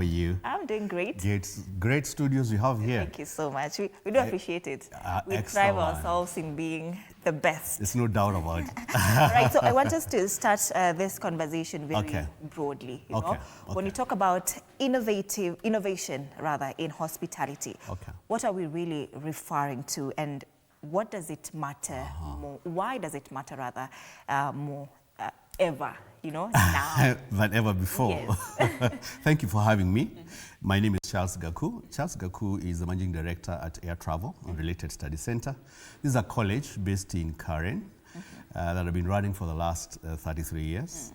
are you? I'm doing great. Great studios you have here. Thank you so much. We do appreciate it. We pride ourselves in being the best. There's no doubt about it. Right, so I want us to start this conversation very broadly. You know? When you talk about innovation in hospitality, what are we really referring to, and what does it matter more? Why does it matter more ever, now? Than ever before. Yes. Thank you for having me. My name is Charles Gaku. Charles Gaku is the managing director at Air Travel and Related Study Center. This is a college based in Karen that I've been running for the last 33 years,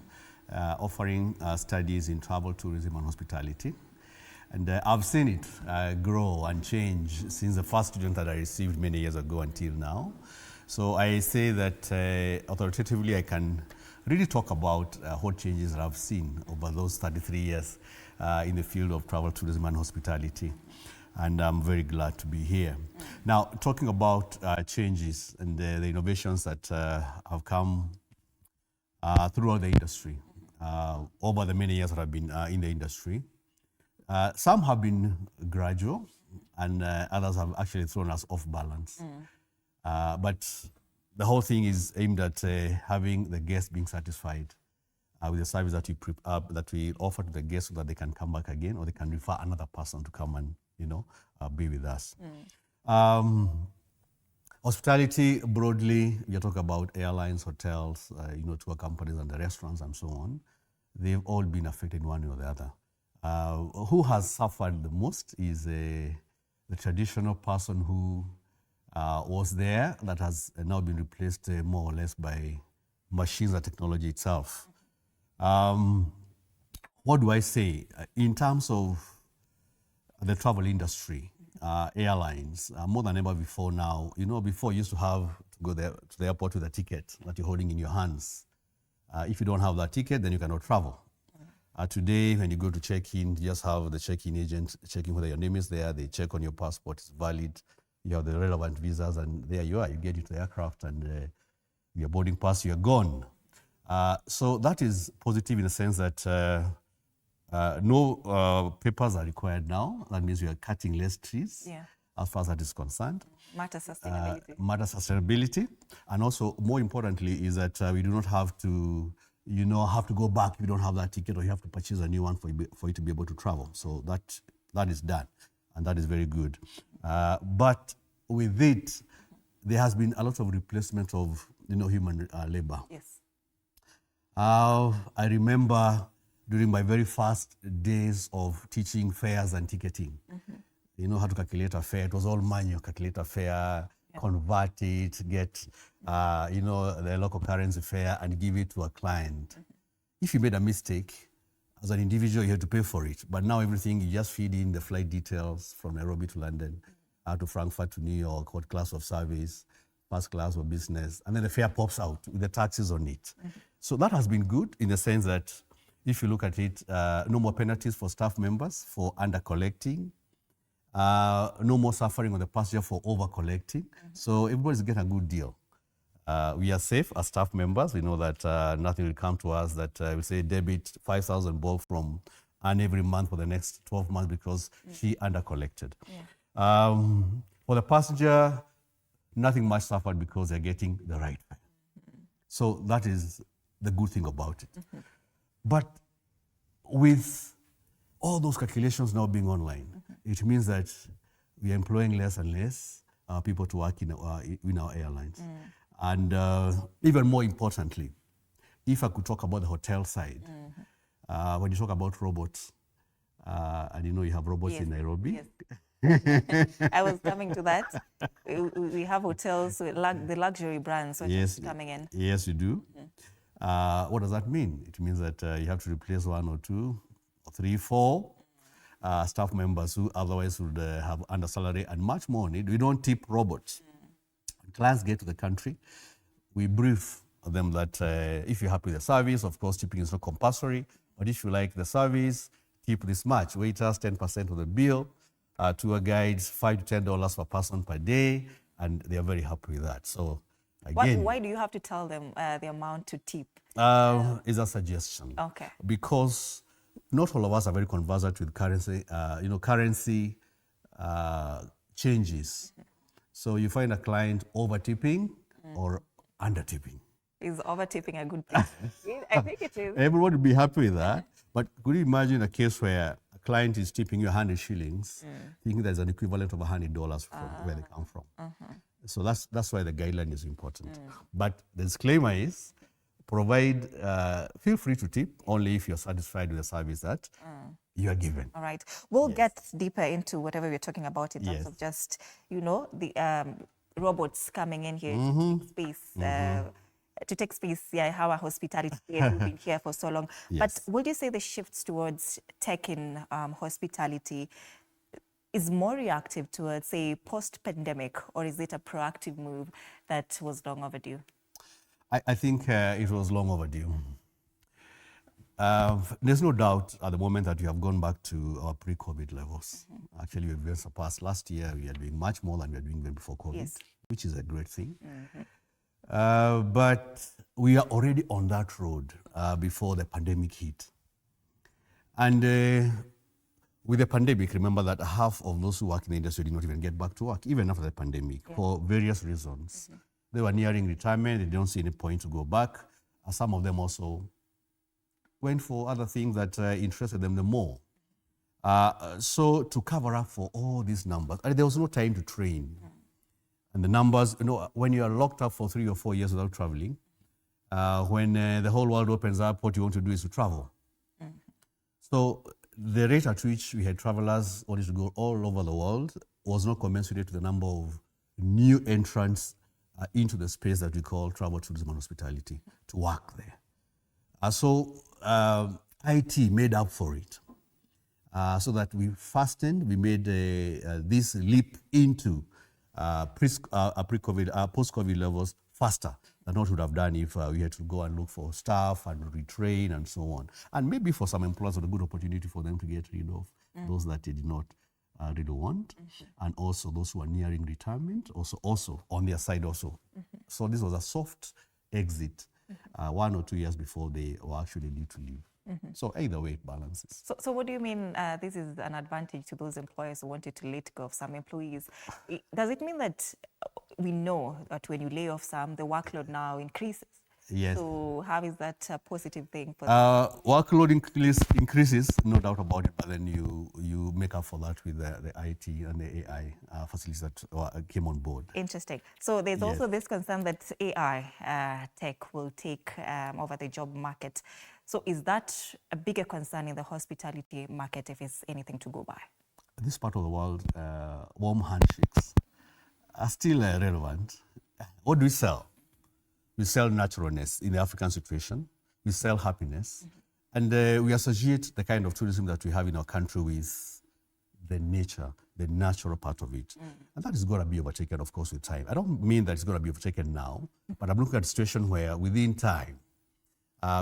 offering studies in travel, tourism, and hospitality. And I've seen it grow and change since the first student that I received many years ago until now. So I say that authoritatively I can really talk about what changes that I've seen over those 33 years in the field of travel, tourism, and hospitality. And I'm very glad to be here. Now, talking about changes and the innovations that have come throughout the industry over the many years that I've been in the industry. Some have been gradual, and others have actually thrown us off balance. But the whole thing is aimed at having the guests being satisfied with the service that we offer to the guests, so that they can come back again, or they can refer another person to come and be with us. Hospitality broadly, you talk about airlines, hotels, tour companies, and the restaurants and so on. They've all been affected one way or the other. Who has suffered the most is the traditional person who was there, that has now been replaced more or less by machines and technology itself. What do I say? In terms of the travel industry, airlines, more than ever before now, before you used to have to go there to the airport with a ticket that you're holding in your hands. If you don't have that ticket, then you cannot travel. Today, when you go to check-in, you just have the check-in agent checking whether your name is there. They check on your passport, it's valid. You have the relevant visas, and there you are. You get into the aircraft, and your boarding pass, you're gone. So that is positive in the sense that no papers are required now. That means you are cutting less trees as far as that is concerned. Matter sustainability. Matter sustainability. And also, more importantly, is that we do not have to go back if you don't have that ticket, or you have to purchase a new one for you to be able to travel. So that is done, and that is very good. But with it, there has been a lot of replacement of human labor. Yes. I remember during my very first days of teaching fares and ticketing, how to calculate a fare. It was all manual. Calculate a fare, convert it, get the local currency fare, and give it to a client. If you made a mistake, as an individual, you have to pay for it. But now everything, you just feed in the flight details from Nairobi to London, to Frankfurt to New York, what class of service, first class or business, and then the fare pops out with the taxes on it. So that has been good in the sense that if you look at it, no more penalties for staff members for under-collecting, no more suffering on the passenger for over-collecting. So everybody's getting a good deal. We are safe as staff members. We know that nothing will come to us that we say debit 5,000 bob from Anne every month for the next 12 months because she under-collected. For the passenger, nothing much suffered because they're getting the right fare. So that is the good thing about it. But with all those calculations now being online, it means that we are employing less and less people to work in our airlines. And even more importantly, if I could talk about the hotel side, when you talk about robots, and you have robots in Nairobi. Yes. I was coming to that. We have hotels with the luxury brands coming in. Yes, you do. What does that mean? It means that you have to replace 1 or 2 or 3, 4 staff members who otherwise would have under salary and much more need. We don't tip robots. Clients get to the country, we brief them that if you're happy with the service, of course, tipping is not compulsory, but if you like the service, tip this much. Waiters, 10% of the bill. Tour guides, $5 to $10 per person per day, and they are very happy with that. So, again, why do you have to tell them the amount to tip? Is a suggestion. Okay. Because not all of us are very conversant with currency, currency changes. So you find a client over-tipping or under-tipping. Is over-tipping a good thing? I think it is. Everyone would be happy with that. But could you imagine a case where a client is tipping you 100 shillings, thinking there's an equivalent of $100 from where they come from? So that's why the guideline is important. But the disclaimer is, feel free to tip only if you're satisfied with the service that you are given. All right. We'll get deeper into whatever we're talking about in terms of just, the robots coming in here to take space. How our hospitality has been here for so long. But would you say the shifts towards tech in hospitality is more reactive towards, say, post-pandemic, or is it a proactive move that was long overdue? I think it was long overdue. There's no doubt at the moment that we have gone back to our pre-COVID levels. Actually, we've been surpassed. Last year, we are doing much more than we were doing even before COVID, which is a great thing. But we are already on that road before the pandemic hit. And with the pandemic, remember that half of those who work in the industry did not even get back to work, even after the pandemic, for various reasons. They were nearing retirement. They don't see any point to go back. Some of them also went for other things that interested them the more. So to cover up for all these numbers, there was no time to train. And the numbers, when you are locked up for 3 or 4 years without traveling, when the whole world opens up, what you want to do is to travel. So the rate at which we had travelers wanting to go all over the world was not commensurate to the number of new entrants into the space that we call travel, tourism, and hospitality to work there. So IT made up for it. So that we made this leap into pre-COVID, post-COVID levels faster than what we would have done if we had to go and look for staff and retrain and so on. And maybe for some employers, it was a good opportunity for them to get rid of those that they did not really want, and also those who are nearing retirement, also on their side also. So this was a soft exit 1 or 2 years before they were actually due to leave. So either way, it balances. So what do you mean this is an advantage to those employers who wanted to let go of some employees? Does it mean that we know that when you lay off some, the workload now increases? Yes. So how is that a positive thing for workload increases, no doubt about it, but then you make up for that with the IT and the AI facilities that came on board. Interesting. So there's also this concern that AI tech will take over the job market. So is that a bigger concern in the hospitality market if it's anything to go by? This part of the world, warm handshakes are still relevant. What do we sell? We sell naturalness in the African situation. We sell happiness. And we associate the kind of tourism that we have in our country with the nature, the natural part of it. And that is going to be overtaken, of course, with time. I don't mean that it's going to be overtaken now, but I'm looking at a situation where within time,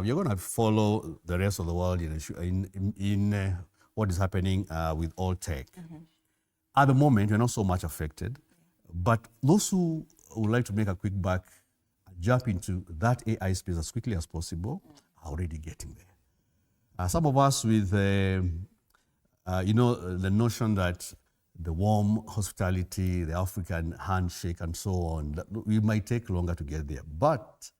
you're going to follow the rest of the world in what is happening with all tech. At the moment, we're not so much affected, but those who would like to make a quick buck, jump into that AI space as quickly as possible, are already getting there. Some of us with, the notion that the warm hospitality, the African handshake and so on, that we might take longer to get there. But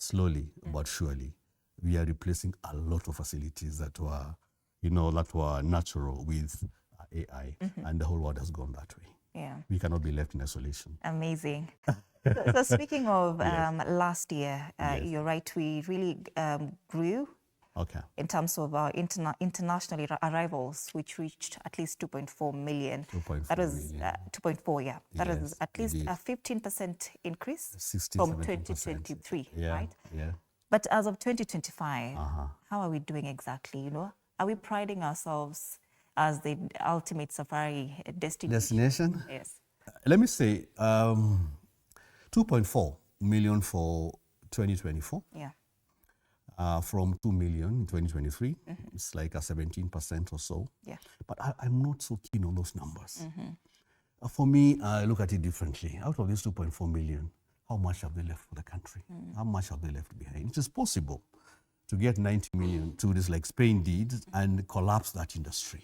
slowly but surely, we are replacing a lot of facilities that were, that were natural with AI, and the whole world has gone that way. Yeah. We cannot be left in isolation. Amazing. So speaking of last year, you're right, we really grew in terms of our international arrivals, which reached at least 2.4 million. 2.4 that was 2.4, yeah. That was at least a 15% increase from 2023, right? Yeah. But as of 2025, how are we doing exactly, Are we priding ourselves as the ultimate safari destination? Yes. Let me say 2.4 million for 2024. Yeah. From 2 million in 2023. It's like a 17% or so. Yeah. But I'm not so keen on those numbers. For me, I look at it differently. Out of these 2.4 million, how much have they left for the country? How much have they left behind? It is possible to get 90 million tourists like Spain did and collapse that industry.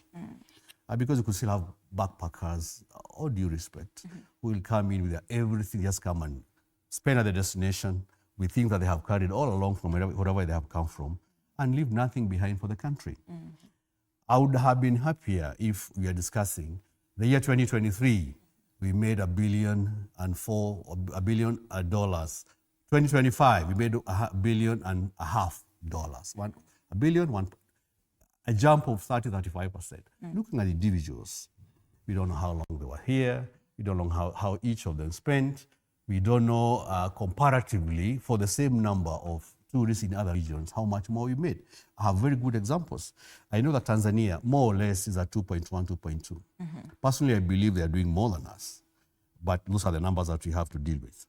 Because you could still have backpackers, all due respect, who will come in with their everything, just come and spend at the destination with things that they have carried all along from wherever they have come from, and leave nothing behind for the country. I would have been happier if we are discussing the year 2023, we made $1.4 billion. 2025, we made $1.5 billion. A jump of 30-35%. Looking at individuals, we don't know how long they were here. We don't know how each of them spent. We don't know comparatively for the same number of tourists in other regions, how much more we made. I have very good examples. I know that Tanzania, more or less, is at 2.1, 2.2. Personally, I believe they are doing more than us. But those are the numbers that we have to deal with.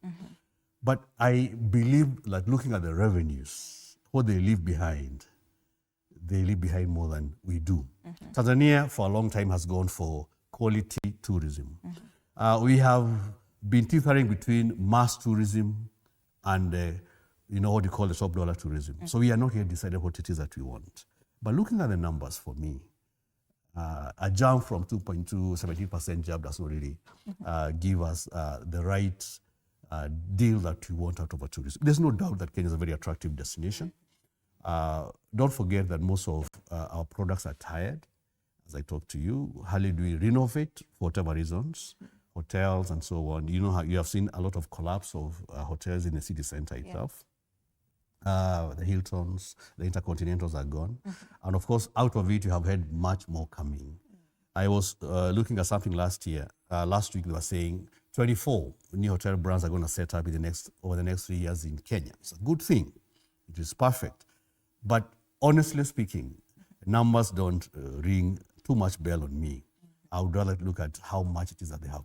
But I believe that looking at the revenues, what they leave behind more than we do. Tanzania, for a long time, has gone for quality tourism. We have been tethering between mass tourism and what you call the top dollar tourism. So we are not yet decided what it is that we want. But looking at the numbers for me, a jump from 2.2, 17% jump does not really give us the right deal that we want out of our tourism. There's no doubt that Kenya is a very attractive destination. Don't forget that most of our products are tired. As I talk to you, hardly do we renovate for whatever reasons, hotels and so on. You know how you have seen a lot of collapse of hotels in the city center itself. The Hiltons, the Intercontinentals are gone. And of course, out of it, you have had much more coming. I was looking at something last week, they were saying 24 new hotel brands are going to set up over the next 3 years in Kenya. It's a good thing. It is perfect. But honestly speaking, numbers don't ring too much bell on me. I would rather look at how much it is that they have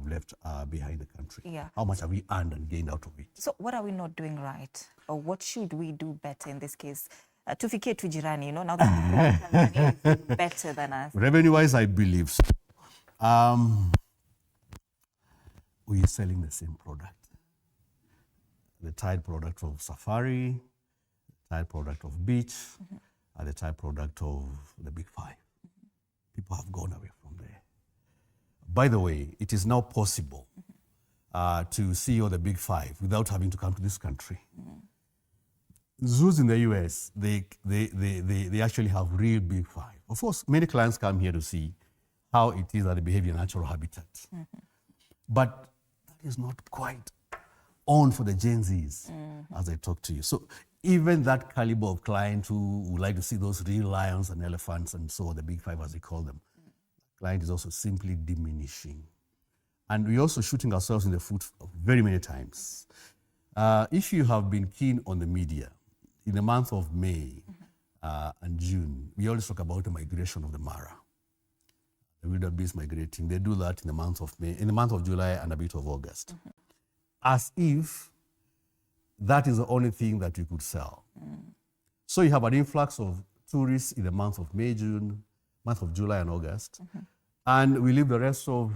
left behind the country. Yeah. How much have we earned and gained out of it? So what are we not doing right? Or what should we do better in this case? Tufikie tujirani, now that Tanzania is better than us. Revenue-wise, I believe so. We are selling the same product. The tied product of safari, the tied product of beach, and the tied product of the big five. People have gone away from there. By the way, it is now possible to see all the big five without having to come to this country. Zoos in the US, they actually have real big five. Of course, many clients come here to see how it is that they behave in natural habitat. But that is not quite on for the Gen Zs, as I talk to you. So even that caliber of client who would like to see those real lions and elephants and so on, the big five as they call them, client is also simply diminishing. And we're also shooting ourselves in the foot very many times. If you have been keen on the media, in the month of May and June, we always talk about the migration of the Mara. The wildebeest migrating. They do that in the month of May, in the month of July and a bit of August. As if that is the only thing that you could sell. So you have an influx of tourists in the month of May, June, month of July and August. And we leave the rest of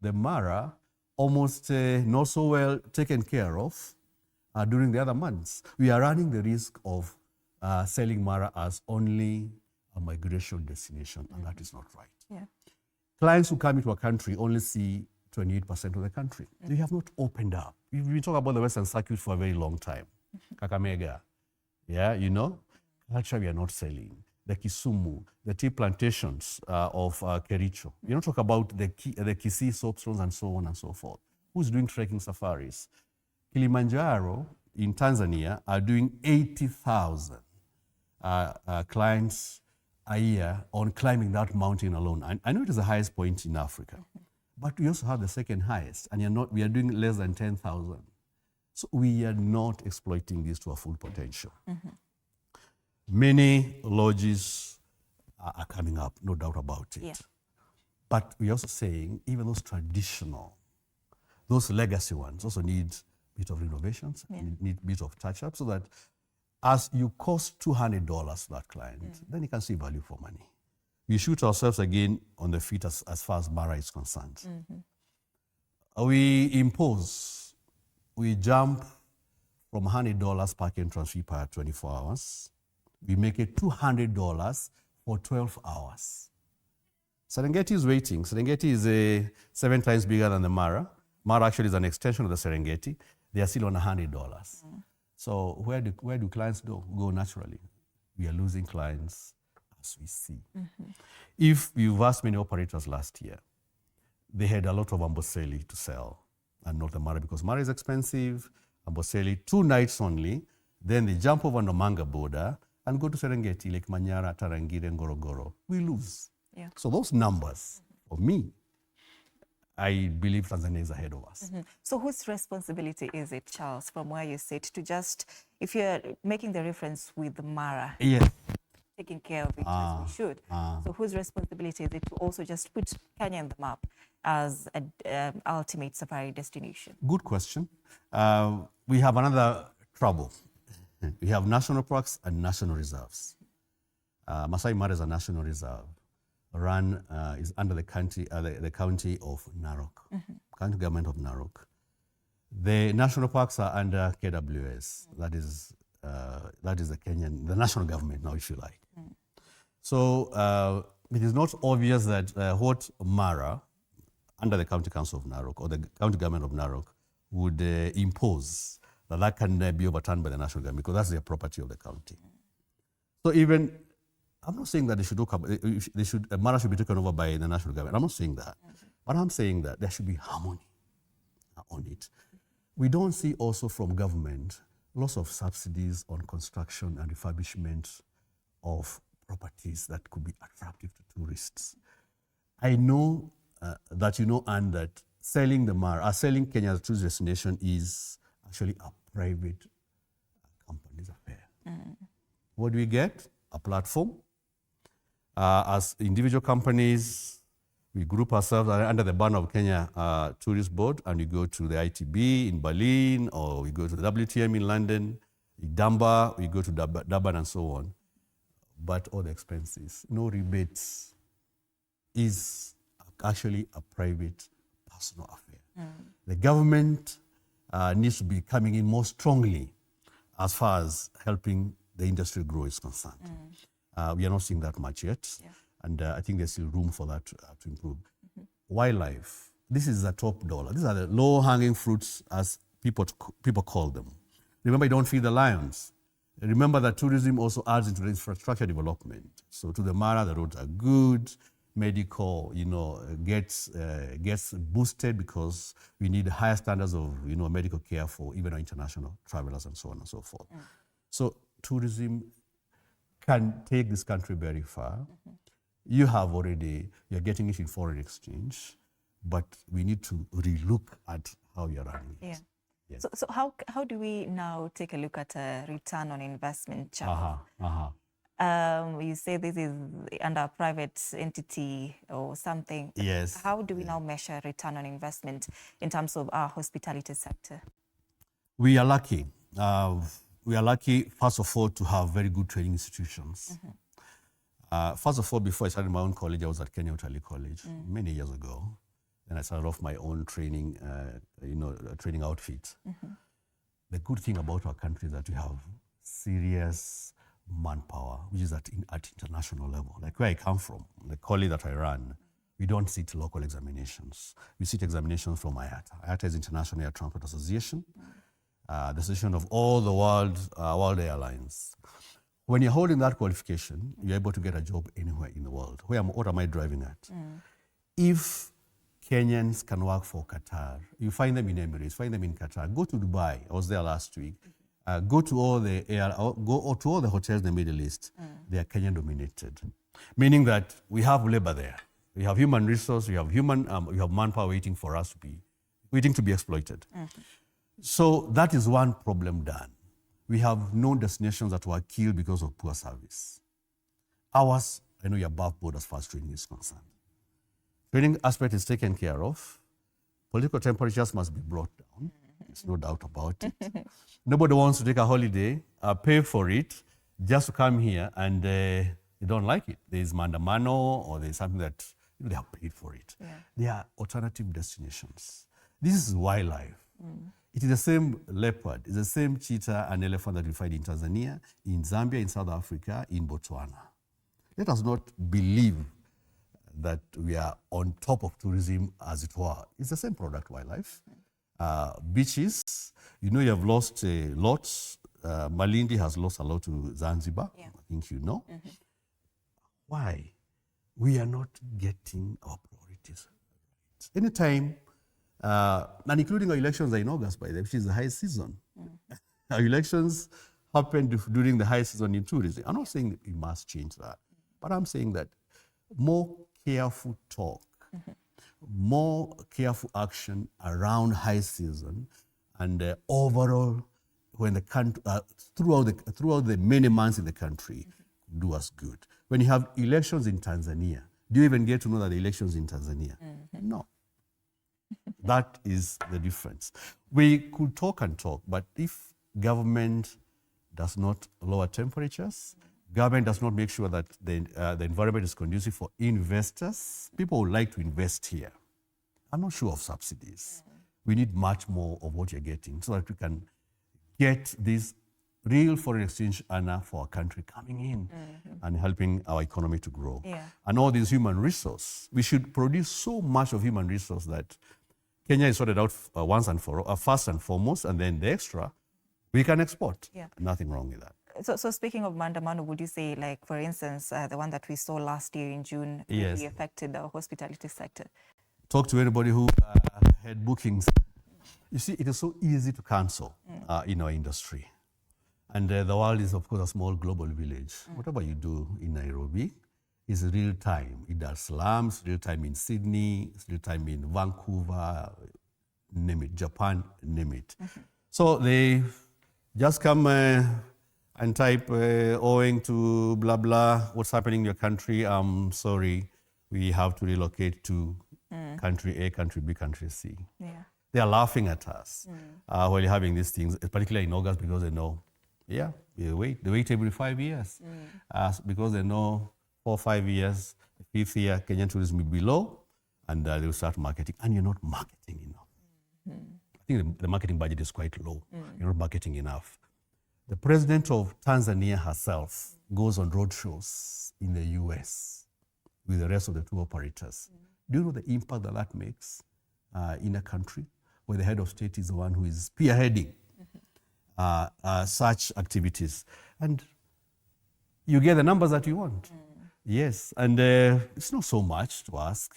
the Mara almost not so well taken care of during the other months. We are running the risk of selling Mara as only a migration destination, and that is not right. Clients who come into a country only see 28% of the country. They have not opened up. We've been talking about the Western Circuit for a very long time. Kakamega, culture we are not selling. The Kisumu, the tea plantations of Kericho. We don't talk about the Kisii soapstones and so on and so forth. Who's doing trekking safaris? Kilimanjaro in Tanzania are doing 80,000 clients a year on climbing that mountain alone. I know it is the highest point in Africa, but we also have the second highest, and we are doing less than 10,000. So we are not exploiting this to a full potential. Many lodges are coming up, no doubt about it. But we're also saying even those traditional, those legacy ones also need a bit of renovations, need a bit of touch-up, so that as you cost $200 to that client, then you can see value for money. We shoot ourselves again on the feet as far as Mara is concerned. We jump from $100 park entrance fee per 24 hours we make it $200 for 12 hours. Serengeti is waiting. Serengeti is 7 times bigger than the Mara. Mara actually is an extension of the Serengeti. They are still on $100. So where do clients go naturally? We are losing clients as we see. If you've asked many operators last year, they had a lot of Amboseli to sell and not the Mara because Mara is expensive. Amboseli, 2 nights only. Then they jump over Namanga border and go to Serengeti, Lake Manyara, Tarangire, Ngorongoro. We lose. Yeah. So those numbers, for me, I believe Tanzania is ahead of us. So whose responsibility is it, Charles, from where you sit, to just, if you're making the reference with the Mara, Yes. taking care of it as we should, so whose responsibility is it to also just put Kenya on the map as an ultimate safari destination? Good question. We have another trouble. We have national parks and national reserves. Masai Mara is a national reserve. Is under the county of Narok, county government of Narok. The national parks are under KWS. That is the national government now, if you like. So it is not obvious that what Mara, under the county council of Narok or the county government of Narok, would impose that can be overturned by the national government because that's the property of the county. So even I'm not saying that Mara should be taken over by the national government. I'm not saying that. But I'm saying that there should be harmony on it. We don't see also from government lots of subsidies on construction and refurbishment of properties that could be attractive to tourists. I know that you know, and that selling selling Kenya as a tourist destination is actually a private company's affair. What do we get? A platform. As individual companies, we group ourselves under the banner of Kenya Tourist Board, and we go to the ITB in Berlin, or we go to the WTM in London, DAMBA, we go to Durban and so on. But all the expenses, no rebates, is actually a private, personal affair. The government needs to be coming in more strongly as far as helping the industry grow is concerned. We are not seeing that much yet, and I think there's still room for that to improve. Wildlife, this is the top dollar. These are the low-hanging fruits, as people call them. Remember, you don't feed the lions. Remember that tourism also adds into the infrastructure development. So to the Mara, the roads are good. Medical, gets boosted because we need higher standards of, medical care for even our international travelers and so on and so forth. So tourism can take this country very far. You're getting it in foreign exchange, but we need to relook at how you're running it. Yes. So how do we now take a look at a return on investment, Charles? You say this is under a private entity or something. Yes. How do we now measure return on investment in terms of our hospitality sector? We are lucky. We are lucky, first of all, to have very good training institutions. First of all, before I started my own college, I was at Kenya Utalii College many years ago. And I started off my own training, training outfit. The good thing about our country is that we have serious manpower, which is at international level. Like where I come from, the college that I run, we don't sit local examinations. We sit examinations from IATA. IATA is International Air Transport Association. The association of all the world airlines. When you're holding that qualification, you're able to get a job anywhere in the world. What am I driving at? If Kenyans can work for Qatar, you find them in Emirates, find them in Qatar, go to Dubai. I was there last week. Go to all the hotels in the Middle East. They are Kenyan dominated, meaning that we have labor there. We have human resource. We have manpower waiting to be exploited. So that is one problem done. We have known destinations that were killed because of poor service. Ours, I know you're above board as far as training is concerned. Training aspect is taken care of. Political temperatures must be brought down. There's no doubt about it. Nobody wants to take a holiday, pay for it, just to come here and they don't like it. There's mandamano or there's something that they have paid for it. There are alternative destinations. This is wildlife. It is the same leopard, it's the same cheetah and elephant that we find in Tanzania, in Zambia, in South Africa, in Botswana. Let us not believe that we are on top of tourism, as it were. It's the same product, wildlife. Beaches, you have lost a lot. Malindi has lost a lot to Zanzibar, I think you know. Why? We are not getting our priorities right. Anytime, and including our elections are in August, by the way, which is the high season. Our elections happened during the high season in tourism. I'm not saying that we must change that, but I'm saying that more careful talk, more careful action around high season, and overall, when the country, throughout the many months in the country, do us good. When you have elections in Tanzania, do you even get to know that the elections in Tanzania? No. That is the difference. We could talk and talk, but if government does not lower temperatures, government does not make sure that the environment is conducive for investors, people would like to invest here. I'm not sure of subsidies. We need much more of what you're getting so that we can get this real foreign exchange earner for our country coming in and helping our economy to grow. And all these human resource, we should produce so much of human resource that Kenya is sorted out once and for all, first and foremost, and then the extra, we can export. Nothing wrong with that. So speaking of Mandamano, would you say, like, for instance, the one that we saw last year in June really affected the hospitality sector? Talk to anybody who had bookings. You see, it is so easy to cancel in our industry. And the world is, of course, a small global village. Whatever you do in Nairobi is real time. In Dar es Salaam, it's real time in Sydney, it's real time in Vancouver, name it, Japan, name it. So they just come and type, owing to blah, blah, what's happening in your country, I'm sorry, we have to relocate to country A, country B, country C. They are laughing at us while you're having these things, particularly in August, because they know, they wait every 5 years. Because they know 4 or 5 years, the 5th year, Kenyan tourism will be low, and they will start marketing, and you're not marketing enough. I think the marketing budget is quite low. You're not marketing enough. The president of Tanzania herself goes on road shows in the US with the rest of the tour operators. Do you know the impact that makes in a country where the head of state is the one who is spearheading such activities? And you get the numbers that you want. Yes, and it's not so much to ask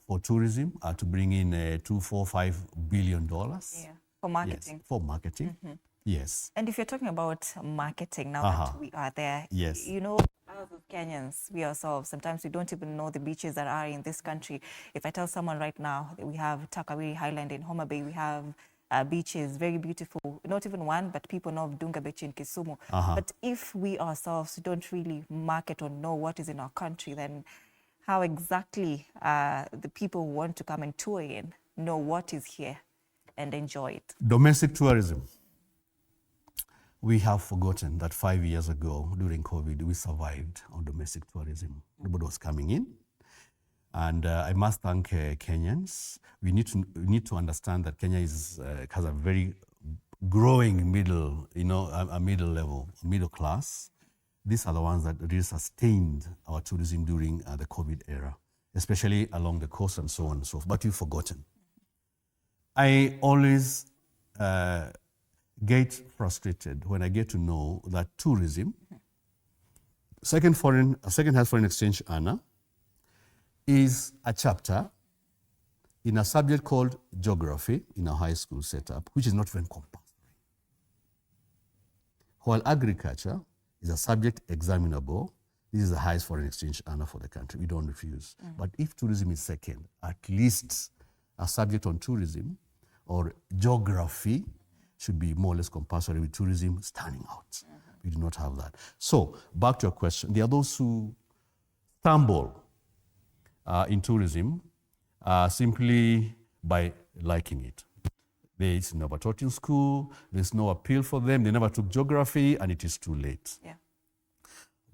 for tourism to bring in $2, $4, $5 billion. For marketing. Yes, for marketing. Yes. And if you're talking about marketing, now that we are there, you know, as Kenyans, we ourselves, sometimes we don't even know the beaches that are in this country. If I tell someone right now that we have Takawiri Highland in Homa Bay, we have beaches, very beautiful, not even one, but people know of Dunga Beach in Kisumu. But if we ourselves don't really market or know what is in our country, then how exactly the people who want to come and tour in know what is here and enjoy it? Domestic tourism. We have forgotten that 5 years ago, during COVID, we survived on domestic tourism. Nobody was coming in. And I must thank Kenyans. We need to understand that Kenya has a very growing middle, a middle level, middle class. These are the ones that really sustained our tourism during the COVID era, especially along the coast and so on and so forth. But you've forgotten. I always get frustrated when I get to know that tourism, second highest foreign exchange earner, is a chapter in a subject called geography in a high school setup, which is not even compulsory. While agriculture is a subject examinable, this is the highest foreign exchange earner for the country. We don't refuse. But if tourism is second, at least a subject on tourism or geography should be more or less compulsory, with tourism standing out. We do not have that. So back to your question, there are those who stumble in tourism simply by liking it. It's never taught in school, there's no appeal for them, they never took geography, and it is too late.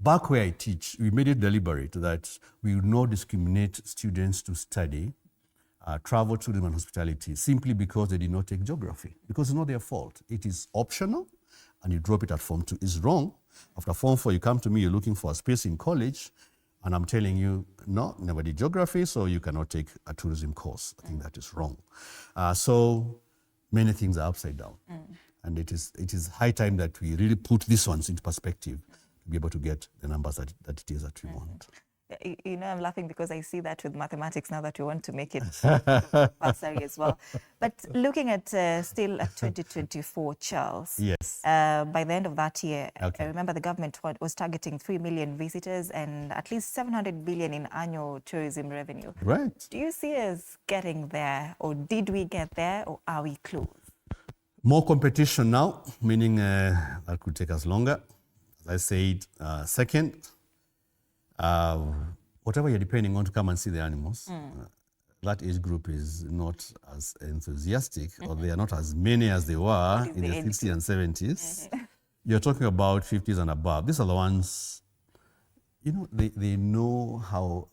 Back where I teach, we made it deliberate that we would not discriminate students to study travel, tourism, and hospitality simply because they did not take geography, because it's not their fault. It is optional, and you drop it at Form 2. It's wrong. After Form 4, you come to me, you're looking for a space in college, and I'm telling you, no, never did geography, so you cannot take a tourism course. I think that is wrong. So many things are upside down. And it is high time that we really put these ones into perspective to be able to get the numbers that it is that we want. You know, I'm laughing because I see that with mathematics now that we want to make it bursary as well. But looking at still at 2024, Charles. Yes. By the end of that year, Okay. I remember the government was targeting 3 million visitors and at least 700 billion in annual tourism revenue. Right. Do you see us getting there, or did we get there, or are we close? More competition now, meaning that could take us longer. As I said, second, whatever you're depending on to come and see the animals, that age group is not as enthusiastic, or they are not as many as they were in the 60s and 70s. You're talking about 50s and above. These are the ones, you know, they know how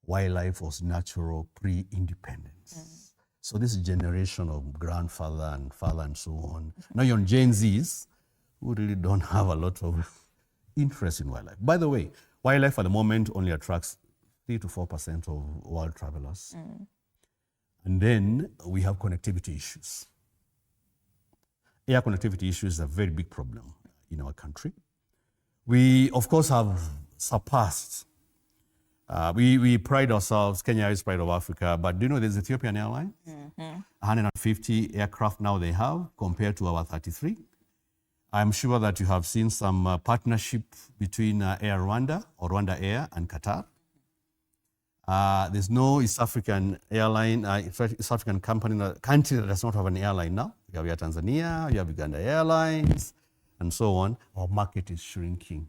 wildlife was natural pre-independence. So this generation of grandfather and father and so on. Now you're on Gen Zs who really don't have a lot of interest in wildlife. By the way, wildlife at the moment only attracts 3 to 4% of world travelers. And then we have connectivity issues. Air connectivity issues is a very big problem in our country. We, of course, have surpassed. We pride ourselves, Kenya is pride of Africa, but do you know there's Ethiopian Airlines? 150 aircraft now they have compared to our 33. I'm sure that you have seen some partnership between Air Rwanda or Rwanda Air and Qatar. There's no East African airline, East African country that does not have an airline now. You have Air Tanzania, you have Uganda Airlines, and so on. Our market is shrinking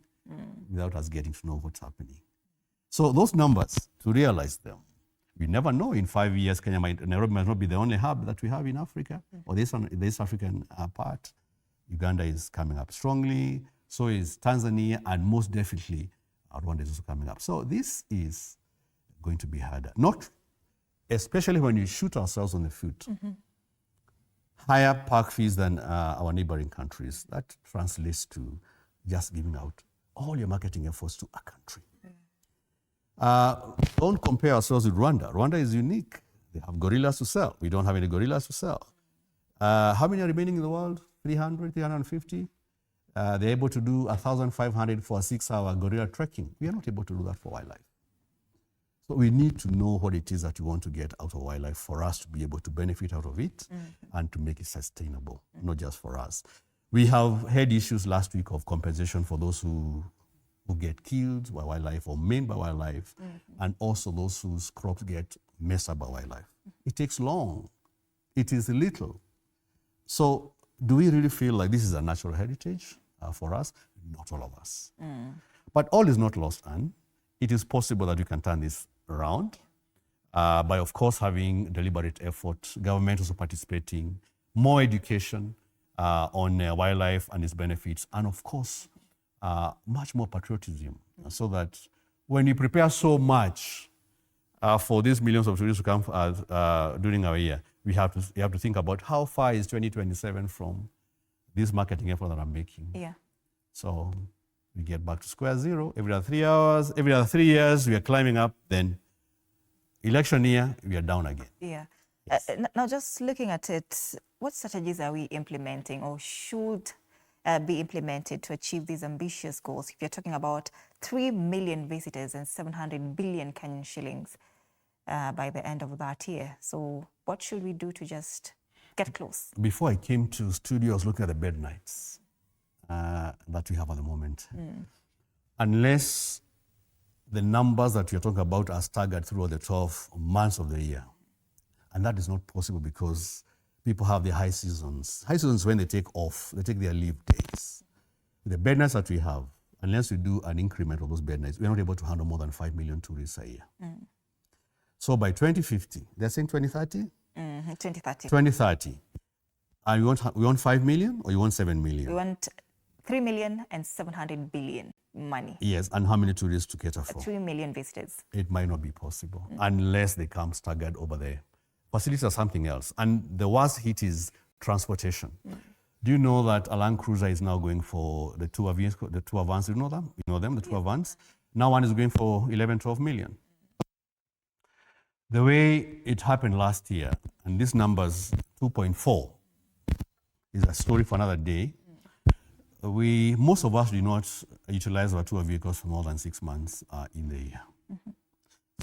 without us getting to know what's happening. So those numbers, to realize them, we never know. In 5 years, Nairobi might not be the only hub that we have in Africa, or the East African part. Uganda is coming up strongly, so is Tanzania, and most definitely Rwanda is also coming up. So this is going to be harder. Not, especially when you shoot ourselves on the foot. Higher park fees than our neighboring countries. That translates to just giving out all your marketing efforts to a country. Don't compare ourselves with Rwanda. Rwanda is unique. They have gorillas to sell. We don't have any gorillas to sell. How many are remaining in the world? 300, 350? They're able to do 1,500 for a 6-hour gorilla trekking. We are not able to do that for wildlife. So we need to know what it is that we want to get out of wildlife for us to be able to benefit out of it and to make it sustainable, not just for us. We have had issues last week of compensation for those who get killed by wildlife or maimed by wildlife, and also those whose crops get messed up by wildlife. It takes long. It is little. So do we really feel like this is a natural heritage for us? Not all of us. But all is not lost, Anne. It is possible that we can turn this around by, of course, having deliberate effort, government also participating, more education on wildlife and its benefits, and of course, much more patriotism, so that when we prepare so much for these millions of tourists to come during our year, we have to think about how far is 2027 from this marketing effort that I'm making. Yeah. So we get back to square zero every other 3 hours. Every other 3 years, we are climbing up. Then election year, we are down again. Yeah. Yes. Now, just looking at it, what strategies are we implementing or should be implemented to achieve these ambitious goals? If you're talking about 3 million visitors and 700 billion Kenyan shillings by the end of that year. So what should we do to just get close? Before I came to studio, I was looking at the bed nights that we have at the moment. Unless the numbers that you're talking about are staggered throughout the 12 months of the year. And that is not possible because people have their high seasons. High seasons when they take off, they take their leave days. The bed nights that we have, unless we do an increment of those bed nights, we're not able to handle more than 5 million tourists a year. So by 2050, they're saying 2030? 2030. 2030. And we want 5 million or you want 7 million? We want 3 million and 700 billion money. Yes, and how many tourists to cater for? 3 million visitors. It might not be possible unless they come staggered over the Facilities are something else. And the worst hit is transportation. Do you know that a Land Cruiser is now going for the tour vans? You know them? You know them, the tour vans? Now one is going for 11, 12 million. The way it happened last year, and this number's 2.4, is a story for another day. Most of us do not utilize our tour vehicles for more than 6 months in the year.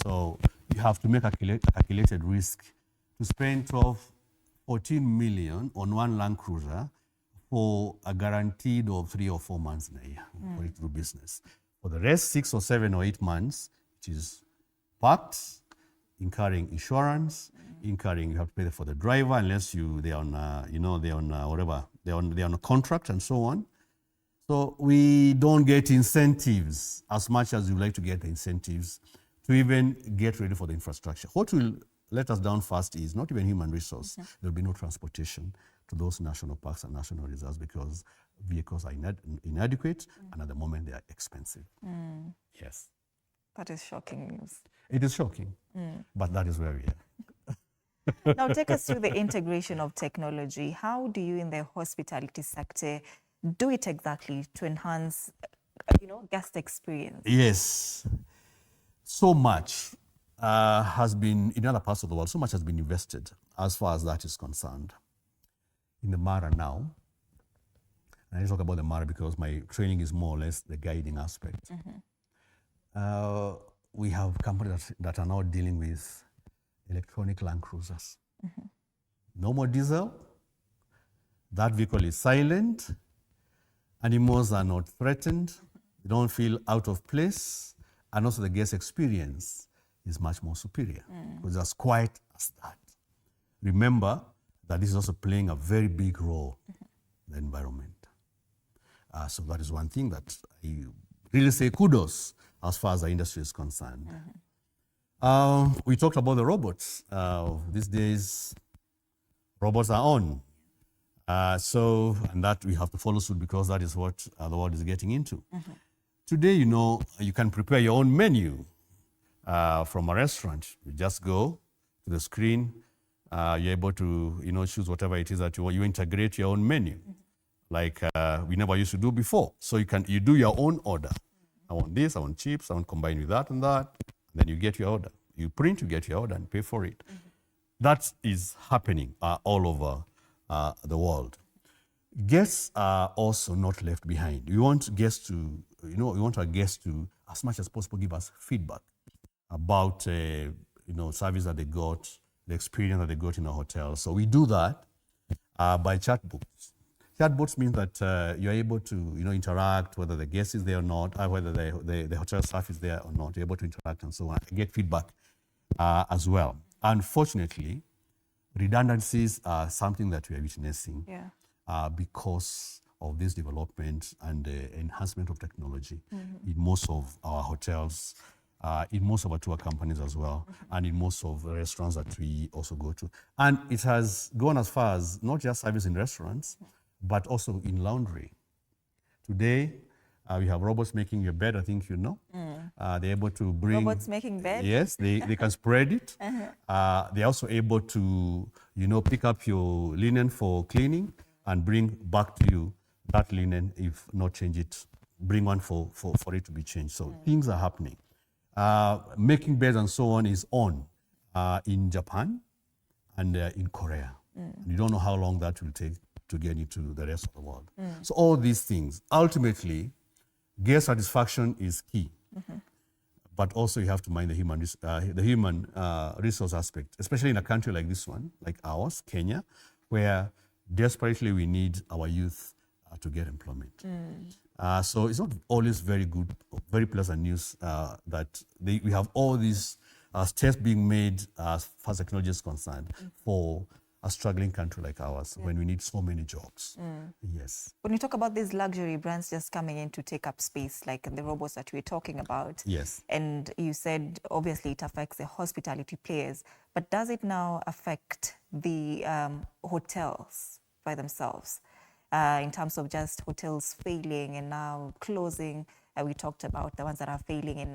So you have to make a calculated risk to spend 12, 14 million on one Land Cruiser for a guaranteed of 3 or 4 months in a year for it to do business. For the rest, 6 or 7 or 8 months, it is parked, incurring insurance, incurring, you have to pay for the driver unless they're on a contract and so on. So we don't get incentives as much as you like to get the incentives to even get ready for the infrastructure. What will let us down first is not even human resource. There'll be no transportation to those national parks and national reserves because vehicles are inadequate and at the moment they are expensive. Yes. That is shocking news. It is shocking, but that is where we are. Now take us through the integration of technology. How do you in the hospitality sector do it exactly to enhance, guest experience? Yes. So much has been, in other parts of the world, so much has been invested as far as that is concerned. In the Mara now, and I talk about the Mara because my training is more or less the guiding aspect. We have companies that are now dealing with electronic Land Cruisers. No more diesel. That vehicle is silent. Animals are not threatened. They don't feel out of place. And also the guest experience is much more superior because it's as quiet as that. Remember that this is also playing a very big role in the environment. So that is one thing that I really say kudos as far as the industry is concerned. We talked about the robots. These days, robots are on. And that we have to follow suit because that is what the world is getting into. Today, you can prepare your own menu from a restaurant. You just go to the screen. You're able to, choose whatever it is that you want. You integrate your own menu, like we never used to do before. So you do your own order. I want this, I want chips, I want combined with that and that. And then you get your order. You print, you get your order and pay for it. That is happening all over the world. Guests are also not left behind. We want guests to, we want our guests to, as much as possible, give us feedback about, service that they got, the experience that they got in a hotel. So we do that by chatbots. Chatbots means that you're able to, interact whether the guest is there or not, or whether the hotel staff is there or not. You're able to interact and so on. Get feedback as well. Unfortunately, redundancies are something that we are witnessing because of this development and the enhancement of technology in most of our hotels, in most of our tour companies as well, and in most of the restaurants that we also go to. And it has gone as far as not just service in restaurants, but also in laundry. Today, we have robots making your bed, I think you know. They're able to bring... Robots making bed? Yes, they can spread it. They're also able to, pick up your linen for cleaning and bring back to you that linen, if not change it, bring one for it to be changed. So things are happening. Making beds and so on is on in Japan and in Korea. You don't know how long that will take to get into the rest of the world. So all these things, ultimately, guest satisfaction is key. But also you have to mind the human resource aspect, especially in a country like this one, like ours, Kenya, where desperately we need our youth to get employment. So it's not always very good, very pleasant news that we have all these steps being made as far as technology is concerned for a struggling country like ours when we need so many jobs. Yes. When you talk about these luxury brands just coming in to take up space, like the robots that we're talking about, yes, and you said obviously it affects the hospitality players, but does it now affect the hotels by themselves in terms of just hotels failing and now closing? We talked about the ones that are failing in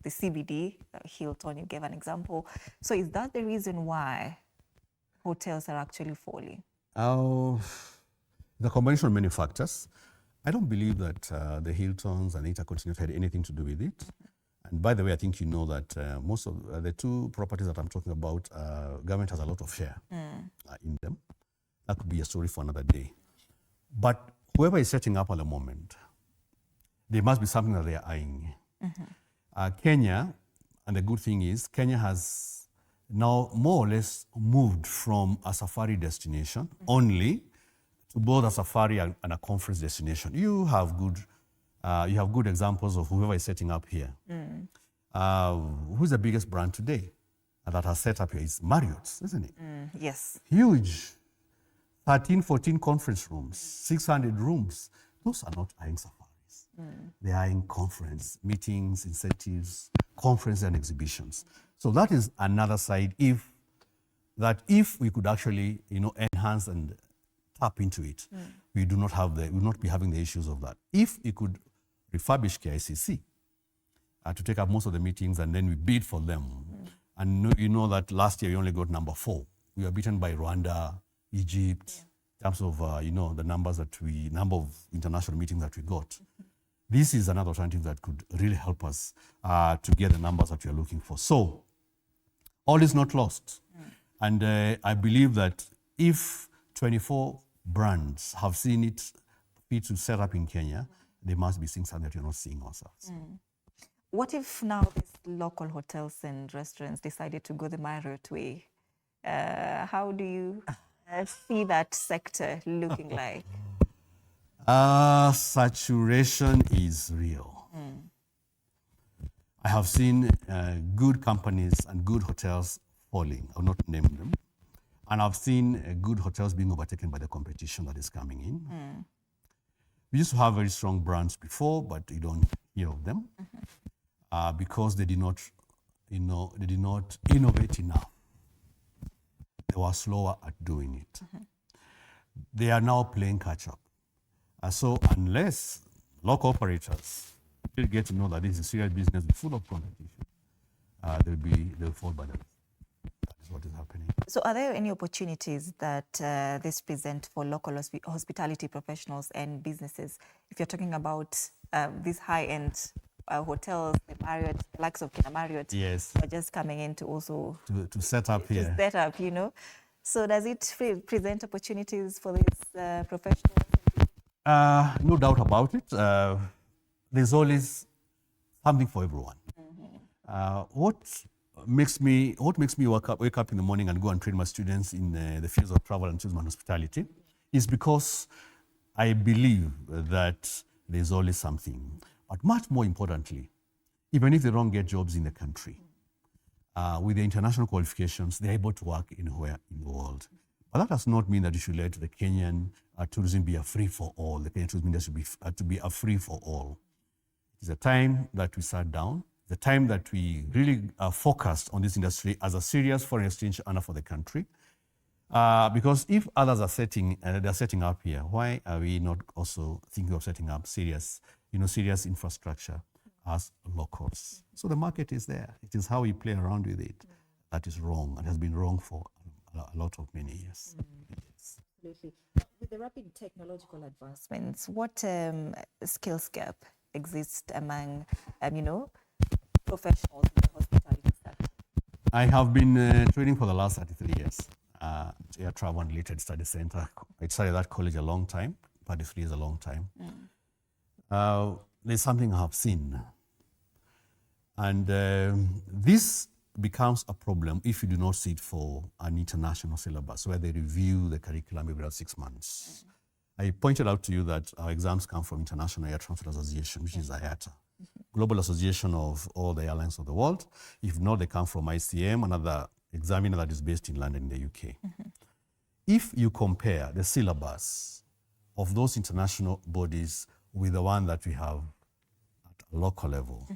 the CBD, Hilton, you gave an example. So is that the reason why hotels are actually falling? The combination of many factors. I don't believe that the Hiltons and Intercontinental had anything to do with it. And by the way, I think you know that most of the two properties that I'm talking about, government has a lot of share in them. That could be a story for another day. But whoever is setting up at the moment, there must be something that they are eyeing. Kenya, and the good thing is, Kenya has now more or less moved from a safari destination only to both a safari and a conference destination. You have good examples of whoever is setting up here. Who's the biggest brand today that has set up here? It's Marriott's, isn't it? Yes. Huge. 13, 14 conference rooms, 600 rooms. Those are not eyeing safaris. They are in conference, meetings, incentives, conferences and exhibitions. So that is another side. If we could actually, enhance and tap into it, we will not be having the issues of that. If we could refurbish KICC to take up most of the meetings and then we bid for them, and you know that last year we only got number 4. We were beaten by Rwanda, Egypt, in terms of the number of international meetings that we got. This is another alternative that could really help us to get the numbers that we are looking for. So all is not lost. And I believe that if 24 brands have seen it fit to set up in Kenya, they must be seeing something that we're not seeing ourselves. What if now these local hotels and restaurants decided to go the Marriott way? How do you see that sector looking like? Saturation is real. I have seen good companies and good hotels falling. I'll not name them. And I've seen good hotels being overtaken by the competition that is coming in. We used to have very strong brands before, but you don't hear of them because they did not innovate enough. They were slower at doing it. They are now playing catch up. So unless local operators will get to know that this is a serious business full of competition, they'll fall by them. That is what is happening. So are there any opportunities that this present for local hospitality professionals and businesses? If you're talking about these high-end hotels, the Marriott, the likes of Kenya Marriott, yes, are just coming in to also to set up here. To set up, So does it present opportunities for these professionals? No doubt about it. There's always something for everyone. What makes me wake up in the morning and go and train my students in the fields of travel and tourism and hospitality is because I believe that there's always something. But much more importantly, even if they don't get jobs in the country, with the international qualifications, they're able to work anywhere in the world. But that does not mean that you should let the Kenyan tourism be a free-for-all. The Kenyan tourism industry to be a free-for-all. It's a time that we sat down, the time that we really focused on this industry as a serious foreign exchange earner for the country. Because if others are they're setting up here, why are we not also thinking of setting up serious infrastructure as locals? So the market is there. It is how we play around with it that is wrong and has been wrong for a lot of many years. Yes. Absolutely. With the rapid technological advancements, what skills gap exists among, professionals in the hospitality sector? I have been training for the last 33 years at Air Travel and Related Study Center. I started that college a long time. 33 is a long time. There's something I have seen. And this becomes a problem if you do not sit for an international syllabus where they review the curriculum every 6 months. I pointed out to you that our exams come from International Air Transport Association, which is IATA, Global Association of all the airlines of the world. If not, they come from ICM, another examiner that is based in London in the UK. If you compare the syllabus of those international bodies with the one that we have at a local level,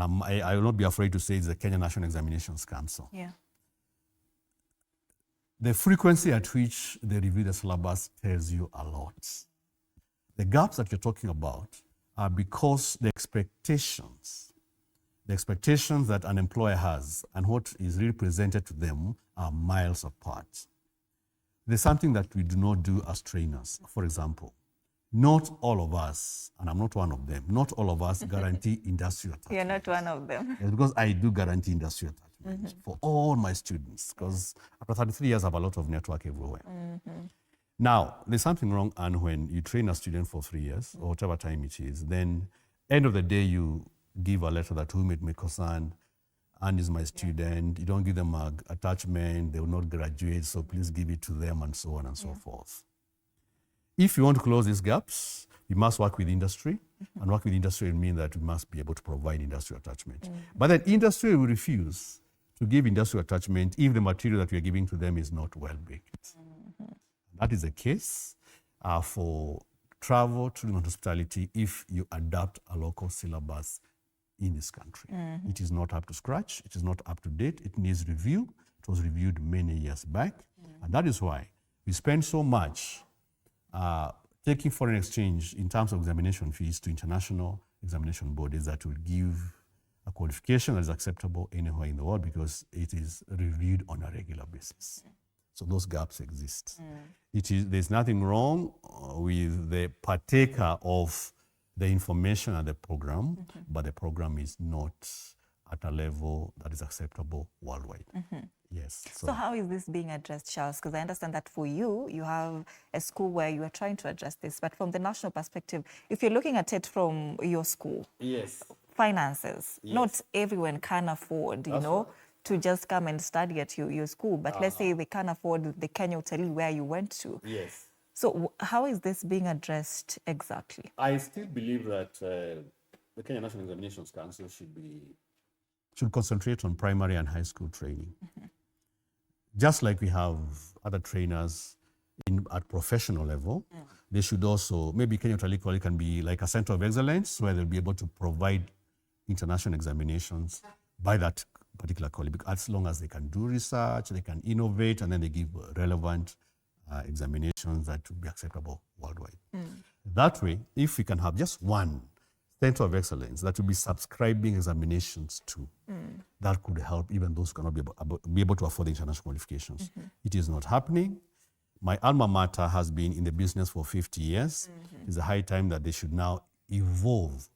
and I will not be afraid to say it's the Kenya National Examinations Council. Yeah. The frequency at which they review the syllabus tells you a lot. The gaps that you're talking about are because the expectations the expectations that an employer has and what is really presented to them are miles apart. There's something that we do not do as trainers. For example, not all of us, and I'm not one of them, not all of us guarantee industrial attachment. You're not one of them. Yes, because I do guarantee industrial attachment for all my students, because after 33 years, I have a lot of network everywhere. Now, there's something wrong, and when you train a student for 3 years, or whatever time it is, then end of the day, you give a letter that whom it may concern, and is my student. You don't give them an attachment, they will not graduate, so please give it to them, and so on and so forth. If you want to close these gaps, we must work with industry, and work with industry will mean that we must be able to provide industrial attachment. But then industry will refuse to give industrial attachment if the material that we are giving to them is not well baked. That is the case for travel, tourism, and hospitality if you adapt a local syllabus in this country. It is not up to scratch, it is not up to date, it needs review. It was reviewed many years back, and that is why we spend so much taking foreign exchange in terms of examination fees to international examination bodies that will give a qualification that is acceptable anywhere in the world because it is reviewed on a regular basis. So those gaps exist. There's nothing wrong with the partaker of the information and the program, but the program is not at a level that is acceptable worldwide. Yes. So how is this being addressed, Charles? Because I understand that for you, you have a school where you are trying to address this, but from the national perspective, if you're looking at it from your school, finances, not everyone can afford, you know, to just come and study at your school, but let's say they can't afford the Kenya Utalii where you went to. So how is this being addressed exactly? I still believe that the Kenya National Examinations Council should concentrate on primary and high school training. Just like we have other trainers at professional level, they should also, maybe Kenya Utalii College can be like a center of excellence where they'll be able to provide international examinations by that particular college, because as long as they can do research, they can innovate, and then they give relevant examinations that will be acceptable worldwide. That way, if we can have just one center of excellence that will be subscribing examinations to, that could help even those who cannot be able to afford the international qualifications. It is not happening. My alma mater has been in the business for 50 years. It's a high time that they should now evolve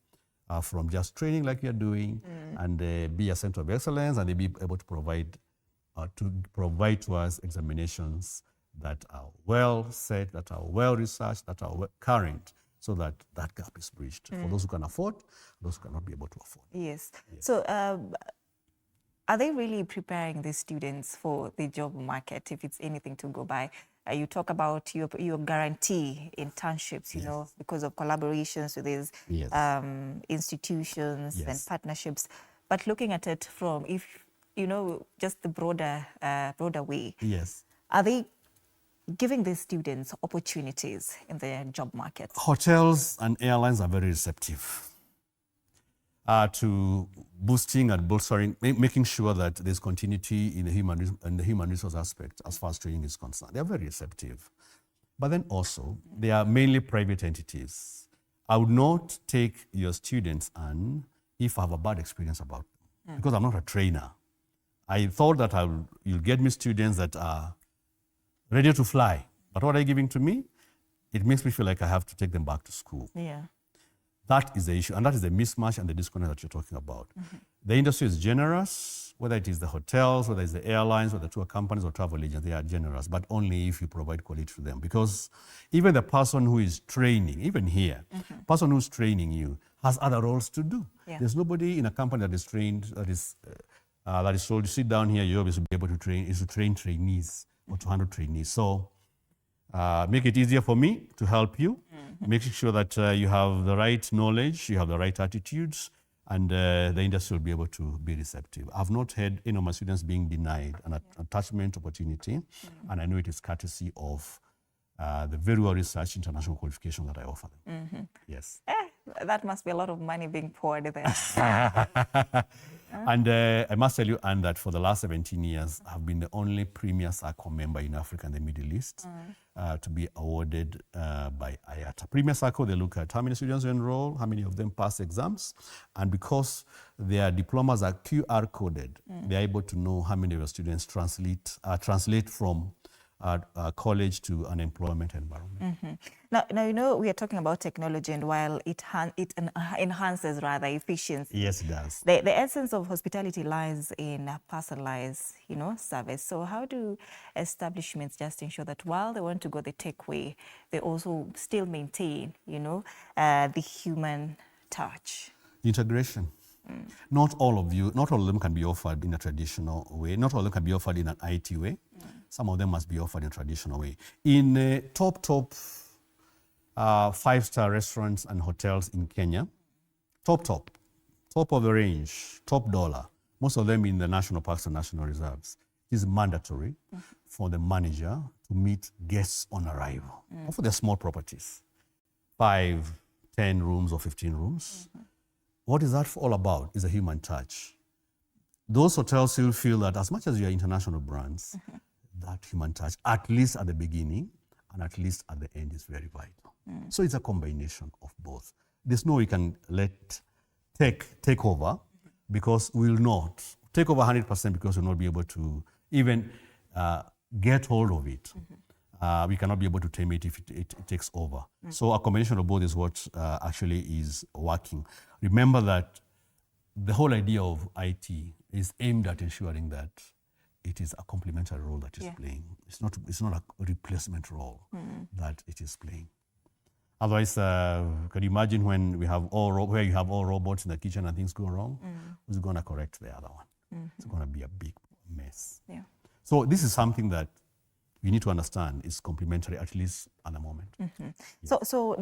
from just training like you're doing and be a center of excellence, and they be able to provide to us examinations that are well set, that are well researched, that are current, so that that gap is bridged for those who can afford, those who cannot be able to afford. Yes. So are they really preparing the students for the job market, if it's anything to go by? You talk about your guarantee internships, you know, because of collaborations with these institutions and partnerships. But looking at it from, if you know, just the broader way, are they giving these students opportunities in the job market? Hotels and airlines are very receptive to boosting and bolstering, making sure that there's continuity in the human resource aspect as far as training is concerned. They're very receptive. But then also, they are mainly private entities. I would not take your students on if I have a bad experience about them, because I'm not a trainer. I thought that you'll get me students that are ready to fly. But what are you giving to me? It makes me feel like I have to take them back to school. That is the issue, and that is the mismatch and the disconnect that you're talking about. The industry is generous, whether it is the hotels, whether it's the airlines, whether tour companies or travel agents, they are generous, but only if you provide quality to them. Because even the person who is training, even here, person who's training you has other roles to do. There's nobody in a company that is trained, that is told, you sit down here, your job is to be able to train trainees or to handle trainees. So make it easier for me to help you, making sure that you have the right knowledge, you have the right attitudes, and the industry will be able to be receptive. I've not heard any of my students being denied an attachment opportunity, and I know it is courtesy of the very well-researched international qualification that I offer them. Yes. That must be a lot of money being poured there. And I must tell you, Anne, that for the last 17 years, I've been the only premier SACCO member in Africa and the Middle East to be awarded by IATA. Premier SACCO, they look at how many students you enroll, how many of them pass exams, and because their diplomas are QR coded, they're able to know how many of your students translate from college to an employment environment. Now, you know, we are talking about technology, and while it enhances rather efficiency. Yes, it does. The essence of hospitality lies in personalized, you know, service. So how do establishments just ensure that while they want to go the tech way, they also still maintain, you know, the human touch? Integration. Not all of them can be offered in a traditional way. Not all of them can be offered in an IT way. Some of them must be offered in a traditional way. In top 5-star restaurants and hotels in Kenya, top of the range, top dollar, most of them in the national parks and national reserves, it is mandatory for the manager to meet guests on arrival. For the small properties, 5, 10 rooms or 15 rooms. What is that all about? Is a human touch. Those hotels will feel that as much as you are international brands, that human touch, at least at the beginning and at least at the end, is very vital. So it's a combination of both. There's no way you can let take over, because we'll not take over 100%, because we'll not be able to even get hold of it. We cannot be able to tame it if it takes over. So a combination of both is what actually is working. Remember that the whole idea of IT is aimed at ensuring that it is a complementary role that it's playing. It's not a replacement role that it is playing. Otherwise, can you imagine when you have all robots in the kitchen and things go wrong? Who's going to correct the other one? It's going to be a big mess. So this is something that you need to understand is complementary, at least at the moment. So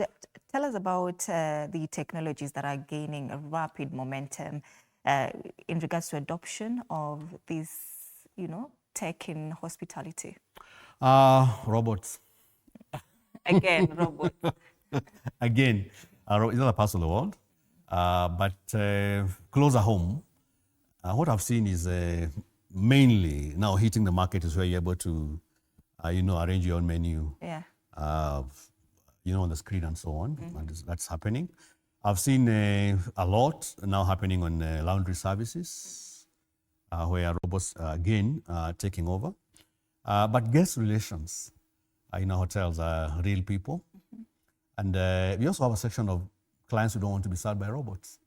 tell us about the technologies that are gaining a rapid momentum in regards to adoption of this, you know, tech in hospitality. Robots. Again, robots. Again, in other parts of the world, but closer home, what I've seen is mainly now hitting the market is where you're able to arrange your own menu, on the screen and so on. And that's happening. I've seen a lot now happening on laundry services, where robots again are taking over. But guest relations in our hotels are real people. And we also have a section of clients who don't want to be served by robots.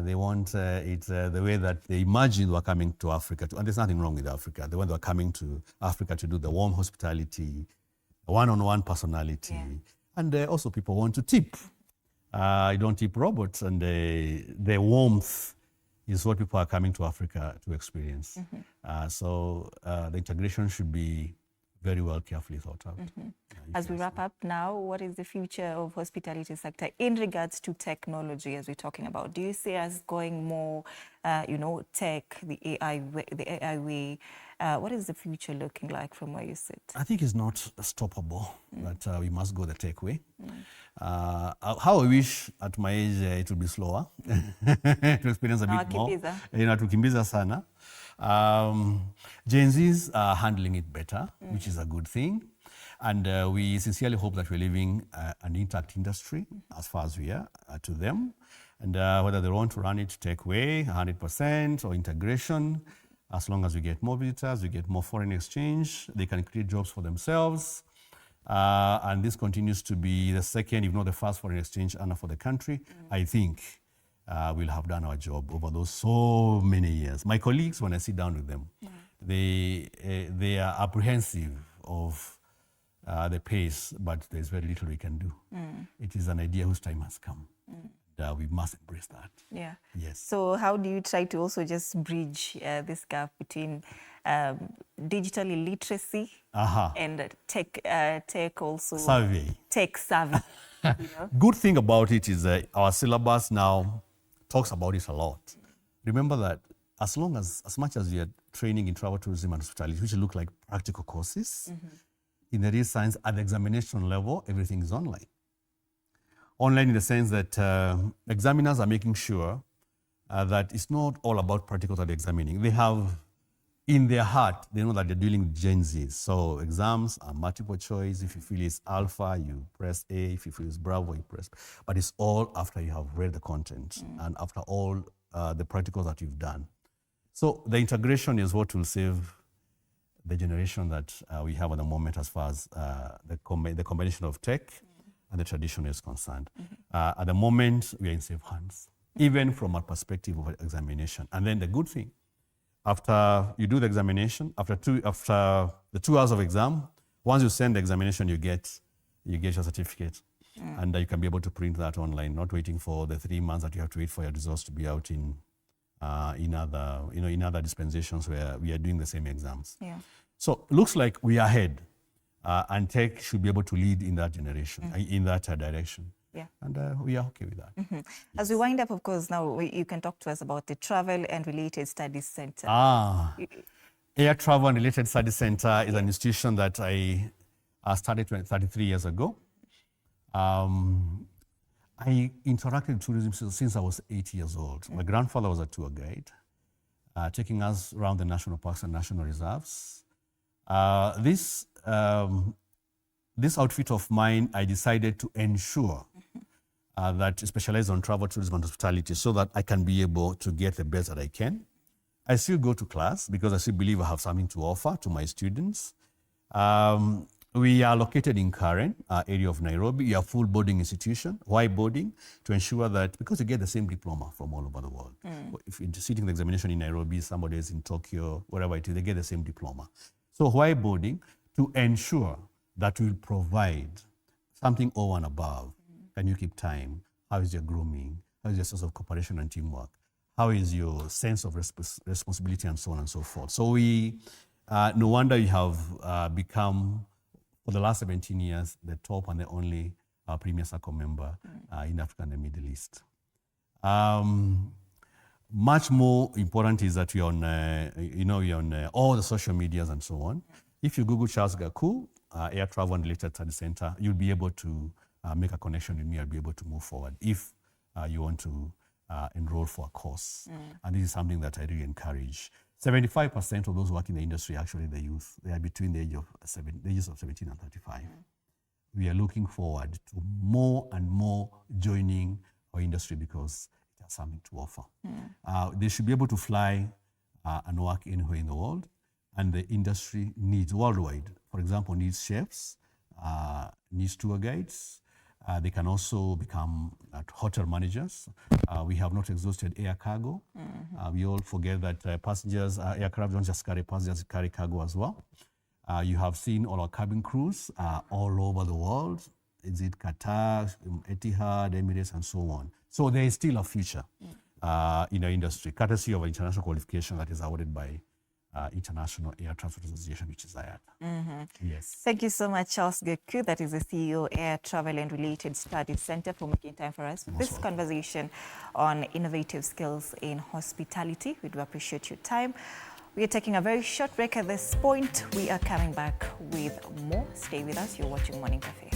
They want it the way that they imagined were coming to Africa. And there's nothing wrong with Africa. The one that are coming to Africa to do the warm hospitality, one-on-one personality. And also people want to tip. You don't tip robots. And the warmth is what people are coming to Africa to experience. So the integration should be very well carefully thought out. As we wrap up now, what is the future of hospitality sector in regards to technology, as we're talking about? Do you see us going more, tech, the AI way? What is the future looking like from where you sit? I think it's not stoppable, that we must go the tech way. How I wish at my age it would be slower, to experience a bit more. Tukimbiza sana. Gen Zs are handling it better, which is a good thing. And we sincerely hope that we're leaving an intact industry as far as we are to them. And whether they want to run it tech way, 100%, or integration, as long as we get more visitors, we get more foreign exchange, they can create jobs for themselves. And this continues to be the second, if not the first, foreign exchange earner for the country. I think we'll have done our job over those so many years. My colleagues, when I sit down with them, they are apprehensive of the pace, but there's very little we can do. It is an idea whose time has come. We must embrace that. Yes. So how do you try to also just bridge this gap between digital illiteracy and tech also? Savvy. Tech savvy. Good thing about it is our syllabus now talks about it a lot. Remember that as much as we are training in travel, tourism, and hospitality, which look like practical courses, in the real science, at the examination level, everything is online. Online in the sense that examiners are making sure that it's not all about practicals that they're examining. They have, in their heart, they know that they're dealing with Gen Z. So exams are multiple choice. If you feel it's alpha, you press A. If you feel it's bravo, you press. But it's all after you have read the content and after all the practicals that you've done. So the integration is what will save the generation that we have at the moment as far as the combination of tech and the tradition is concerned. At the moment, we are in safe hands, even from a perspective of examination. And then the good thing, after you do the examination, after the 2 hours of exam, once you send the examination, you get your certificate. And you can be able to print that online, not waiting for the 3 months that you have to wait for your results to be out in other dispensations where we are doing the same exams. Yeah. So looks like we are ahead, and tech should be able to lead in that generation, in that direction. Yeah. And we are okay with that. Yes. As we wind up, of course, now you can talk to us about the Travel and Related Studies Center. Air Travel and Related Studies Center is an institution that I started 33 years ago. I interacted with tourism since I was 8 years old. My grandfather was a tour guide, taking us around the national parks and national reserves. This outfit of mine, I decided to ensure that I specialize on travel, tourism, and hospitality so that I can be able to get the best that I can. I still go to class because I still believe I have something to offer to my students. We are located in Karen, area of Nairobi. We are full boarding institution. Why boarding? To ensure that, because you get the same diploma from all over the world. If you're sitting the examination in Nairobi, somebody is in Tokyo, wherever it is, they get the same diploma. So why boarding? To ensure that we'll provide something over and above. Can you keep time? How is your grooming? How is your sense of cooperation and teamwork? How is your sense of responsibility and so on and so forth? So no wonder you have become, for the last 17 years, the top and the only Premier SACCO member in Africa and the Middle East. Much more important is that you're on, you're on all the social medias and so on. If you Google Charles Gaku, Air Travel and Related Studies Center, you'll be able to make a connection with me. I'll be able to move forward if you want to enroll for a course. And this is something that I really encourage. 75% of those working in the industry, actually the youth, they are between the ages of 17 and 35. We are looking forward to more and more joining our industry because it has something to offer. They should be able to fly and work anywhere in the world, and the industry needs worldwide. For example, needs chefs, needs tour guides. They can also become hotel managers. We have not exhausted air cargo. We all forget that passengers, aircraft don't just carry passengers, carry cargo as well. You have seen all our cabin crews all over the world. Is it Qatar, Etihad, Emirates, and so on. So there is still a future in our industry, courtesy of international qualification that is awarded by International Air Transport Association, which is IATA. Yes. Thank you so much, Charles Gaku, that is the CEO, Air Travel and Related Studies Center, for making time for us for this conversation on innovative skills in hospitality. We do appreciate your time. We are taking a very short break at this point. We are coming back with more. Stay with us. You're watching Morning Cafe.